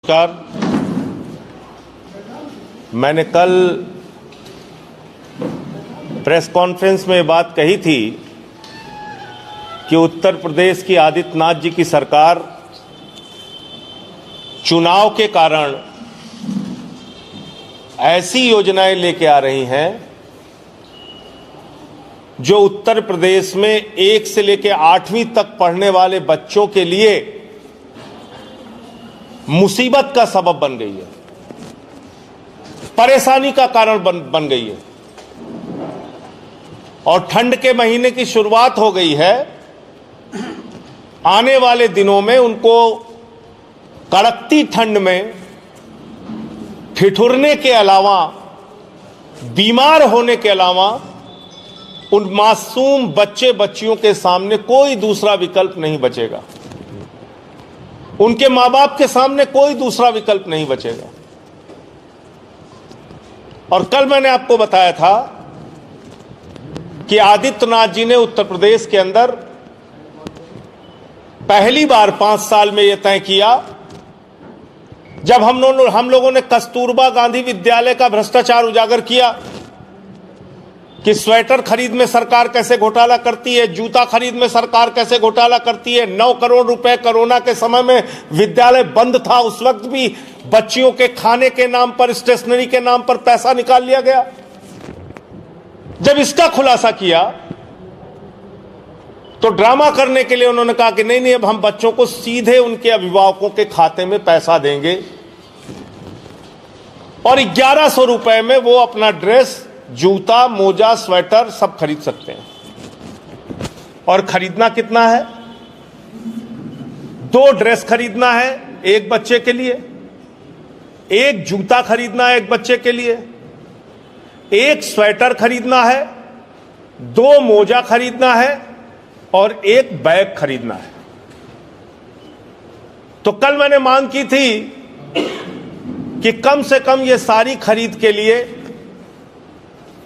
नमस्कार। मैंने कल प्रेस कॉन्फ्रेंस में बात कही थी कि उत्तर प्रदेश की आदित्यनाथ जी की सरकार चुनाव के कारण ऐसी योजनाएं लेके आ रही हैं जो उत्तर प्रदेश में 1 से लेके 8वीं तक पढ़ने वाले बच्चों के लिए मुसीबत का सबब बन गई है, परेशानी का कारण बन गई है। और ठंड के महीने की शुरुआत हो गई है। आने वाले दिनों में उनको कड़कती ठंड में ठिठुरने के अलावा, बीमार होने के अलावा उन मासूम बच्चे बच्चियों के सामने कोई दूसरा विकल्प नहीं बचेगा। उनके मां बाप के सामने कोई दूसरा विकल्प नहीं बचेगा। और कल मैंने आपको बताया था कि आदित्यनाथ जी ने उत्तर प्रदेश के अंदर पहली बार 5 साल में यह तय किया, जब हम लोगों ने कस्तूरबा गांधी विद्यालय का भ्रष्टाचार उजागर किया कि स्वेटर खरीद में सरकार कैसे घोटाला करती है, जूता खरीद में सरकार कैसे घोटाला करती है। 9 करोड़ रुपए कोरोना के समय में विद्यालय बंद था, उस वक्त भी बच्चियों के खाने के नाम पर, स्टेशनरी के नाम पर पैसा निकाल लिया गया। जब इसका खुलासा किया तो ड्रामा करने के लिए उन्होंने कहा कि नहीं, अब हम बच्चों को सीधे उनके अभिभावकों के खाते में पैसा देंगे और 1100 रुपए में वो अपना ड्रेस, जूता, मोजा, स्वेटर सब खरीद सकते हैं। और खरीदना कितना है? 2 ड्रेस खरीदना है एक बच्चे के लिए, 1 जूता खरीदना है एक बच्चे के लिए, 1 स्वेटर खरीदना है, 2 मोजा खरीदना है और 1 बैग खरीदना है। तो कल मैंने मांग की थी कि कम से कम ये सारी खरीद के लिए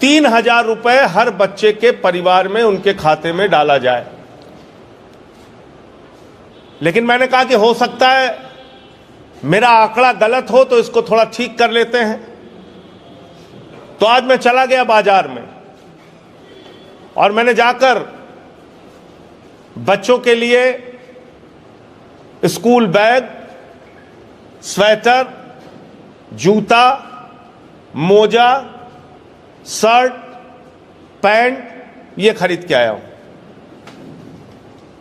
3000 रुपए हर बच्चे के परिवार में, उनके खाते में डाला जाए। लेकिन मैंने कहा कि हो सकता है मेरा आंकड़ा गलत हो, तो इसको थोड़ा ठीक कर लेते हैं। तो आज मैं चला गया बाजार में और मैंने जाकर बच्चों के लिए स्कूल बैग, स्वेटर, जूता, मोजा, शर्ट, पैंट ये खरीद के आया हूं।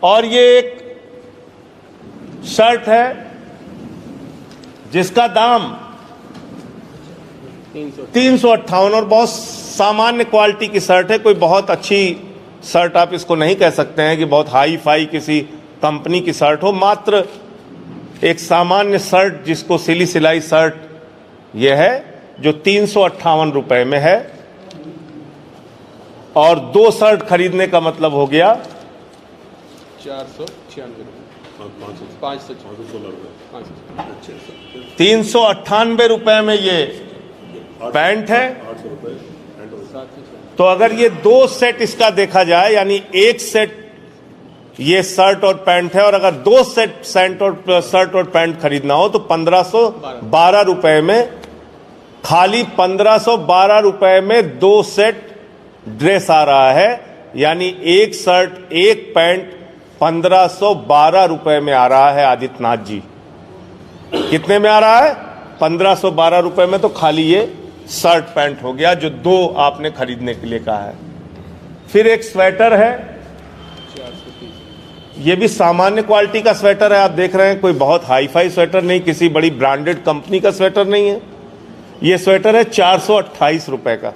और ये एक शर्ट है जिसका दाम 358 और बहुत सामान्य क्वालिटी की शर्ट है। कोई बहुत अच्छी शर्ट आप इसको नहीं कह सकते हैं कि बहुत हाई फाई किसी कंपनी की शर्ट हो, मात्र एक सामान्य शर्ट जिसको सिली सिलाई शर्ट यह है, जो 358 रुपए में है। और 2 शर्ट खरीदने का मतलब हो गया 398 रुपए में ये पैंट है। तो अगर ये 2 सेट इसका देखा जाए, यानी 1 सेट ये शर्ट और पैंट है, और अगर 2 सेट शर्ट और पैंट खरीदना हो तो 1512 रुपए में, खाली 1512 रुपए में 2 सेट ड्रेस आ रहा है। यानी 1 शर्ट 1 पैंट 1512 रुपए में आ रहा है। आदित्यनाथ जी कितने में आ रहा है? 1512 रुपए में। तो खाली ये शर्ट पैंट हो गया जो 2 आपने खरीदने के लिए कहा है। फिर एक स्वेटर है, ये भी सामान्य क्वालिटी का स्वेटर है। आप देख रहे हैं, कोई बहुत हाई फाई स्वेटर नहीं, किसी बड़ी ब्रांडेड कंपनी का स्वेटर नहीं है। ये स्वेटर है 428 रुपए का,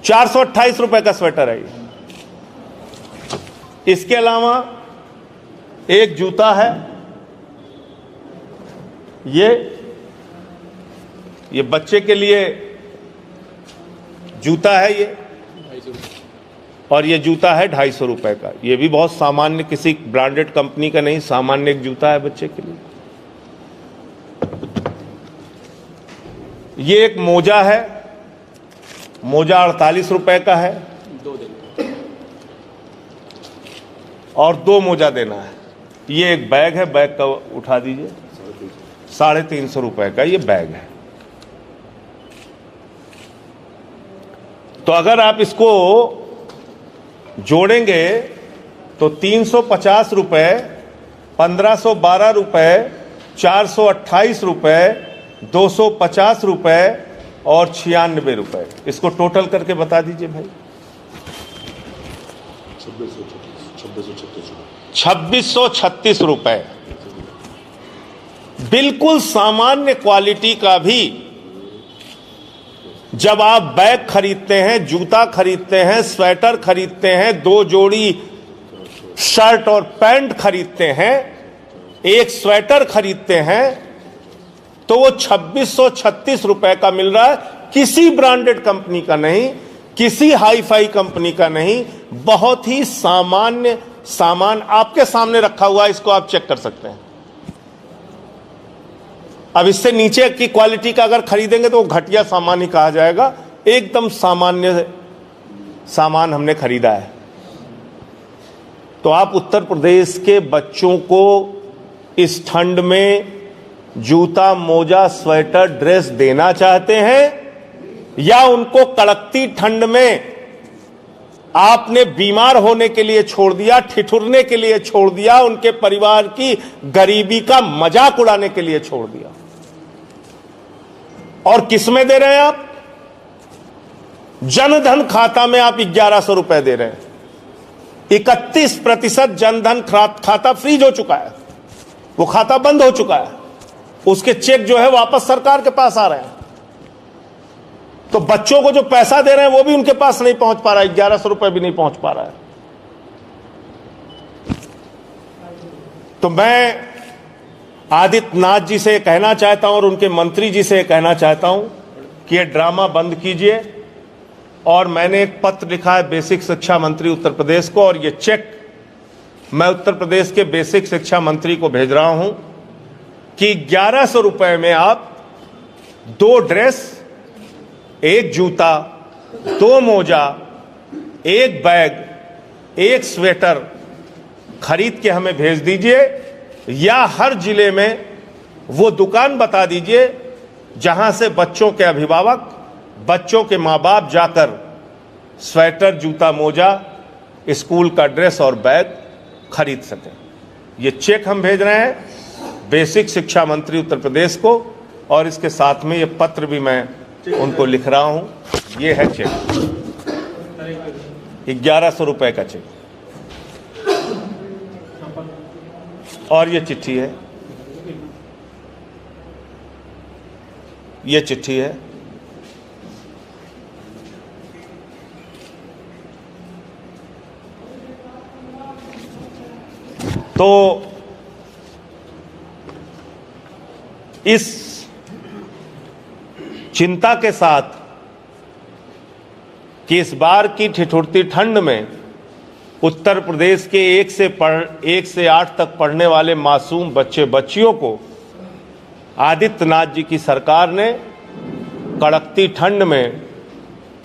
428 रुपए का स्वेटर है ये। इसके अलावा एक जूता है, ये बच्चे के लिए जूता है ये, और ये जूता है 250 रुपए का। ये भी बहुत सामान्य, किसी ब्रांडेड कंपनी का नहीं, सामान्य एक जूता है बच्चे के लिए। ये एक मोजा है, मोजा 48 रुपए का है, और 2 मोजा देना है। ये एक बैग है, बैग का उठा दीजिए, 350 रुपए का ये बैग है। तो अगर आप इसको जोड़ेंगे तो 350 रुपए, 1512 रुपए, 428 रुपए, 250 रुपए और 96 रुपए। इसको टोटल करके बता दीजिए भाई। 2636 रुपए। बिल्कुल सामान्य क्वालिटी का भी जब आप बैग खरीदते हैं, जूता खरीदते हैं, स्वेटर खरीदते हैं, 2 जोड़ी शर्ट और पैंट खरीदते हैं, एक स्वेटर खरीदते हैं, तो वो 2636 रुपए का मिल रहा है। किसी ब्रांडेड कंपनी का नहीं, किसी हाई फाई कंपनी का नहीं, बहुत ही सामान्य सामान आपके सामने रखा हुआ है। इसको आप चेक कर सकते हैं। अब इससे नीचे की क्वालिटी का अगर खरीदेंगे तो वो घटिया सामान ही कहा जाएगा। एकदम सामान्य सामान हमने खरीदा है। तो आप उत्तर प्रदेश के बच्चों को इस ठंड में जूता, मोजा, स्वेटर, ड्रेस देना चाहते हैं या उनको कड़कती ठंड में आपने बीमार होने के लिए छोड़ दिया, ठिठुरने के लिए छोड़ दिया, उनके परिवार की गरीबी का मजाक उड़ाने के लिए छोड़ दिया? और किसमें दे रहे हैं आप? जनधन खाता में आप 1100 रुपए दे रहे हैं। 31% जनधन खाता फ्रीज हो चुका है, वो खाता बंद हो चुका है, उसके चेक जो है वापस सरकार के पास आ रहे हैं। तो बच्चों को जो पैसा दे रहे हैं वो भी उनके पास नहीं पहुंच पा रहा है, 1100 रुपए भी नहीं पहुंच पा रहा है। तो मैं आदित्यनाथ जी से कहना चाहता हूं और उनके मंत्री जी से कहना चाहता हूं कि ये ड्रामा बंद कीजिए। और मैंने एक पत्र लिखा है बेसिक शिक्षा मंत्री उत्तर प्रदेश को, और ये चेक मैं उत्तर प्रदेश के बेसिक शिक्षा मंत्री को भेज रहा हूं कि 1100 रुपए में आप 2 ड्रेस, 1 जूता, 2 मोजा, 1 बैग, 1 स्वेटर खरीद के हमें भेज दीजिए, या हर जिले में वो दुकान बता दीजिए जहां से बच्चों के अभिभावक, बच्चों के मां बाप जाकर स्वेटर, जूता, मोजा, स्कूल का ड्रेस और बैग खरीद सकें। ये चेक हम भेज रहे हैं बेसिक शिक्षा मंत्री उत्तर प्रदेश को, और इसके साथ में ये पत्र भी मैं उनको लिख रहा हूं। ये है चेक, 1100 रुपए का चेक, और ये चिट्ठी है, ये चिट्ठी है। तो इस चिंता के साथ कि इस बार की ठिठुरती ठंड में उत्तर प्रदेश के 1 से 8 तक पढ़ने वाले मासूम बच्चे बच्चियों को आदित्यनाथ जी की सरकार ने कड़कती ठंड में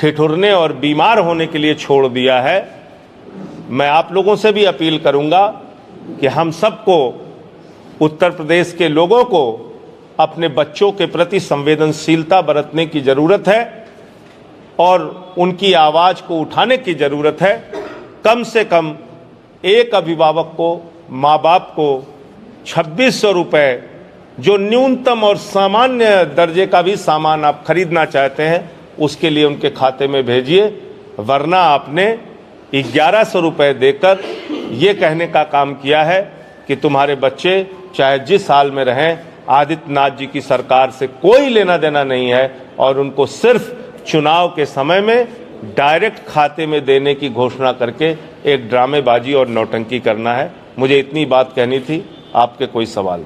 ठिठुरने और बीमार होने के लिए छोड़ दिया है। मैं आप लोगों से भी अपील करूंगा कि हम सबको, उत्तर प्रदेश के लोगों को अपने बच्चों के प्रति संवेदनशीलता बरतने की जरूरत है और उनकी आवाज को उठाने की जरूरत है। कम से कम एक अभिभावक को, माँ बाप को 2600 रुपए, जो न्यूनतम और सामान्य दर्जे का भी सामान आप खरीदना चाहते हैं, उसके लिए उनके खाते में भेजिए, वरना आपने 1100 रुपए देकर ये कहने का काम किया है कि तुम्हारे बच्चे चाहे जिस हाल में रहें, आदित्यनाथ जी की सरकार से कोई लेना देना नहीं है, और उनको सिर्फ चुनाव के समय में डायरेक्ट खाते में देने की घोषणा करके एक ड्रामेबाजी और नौटंकी करना है। मुझे इतनी बात कहनी थी। आपके कोई सवाल?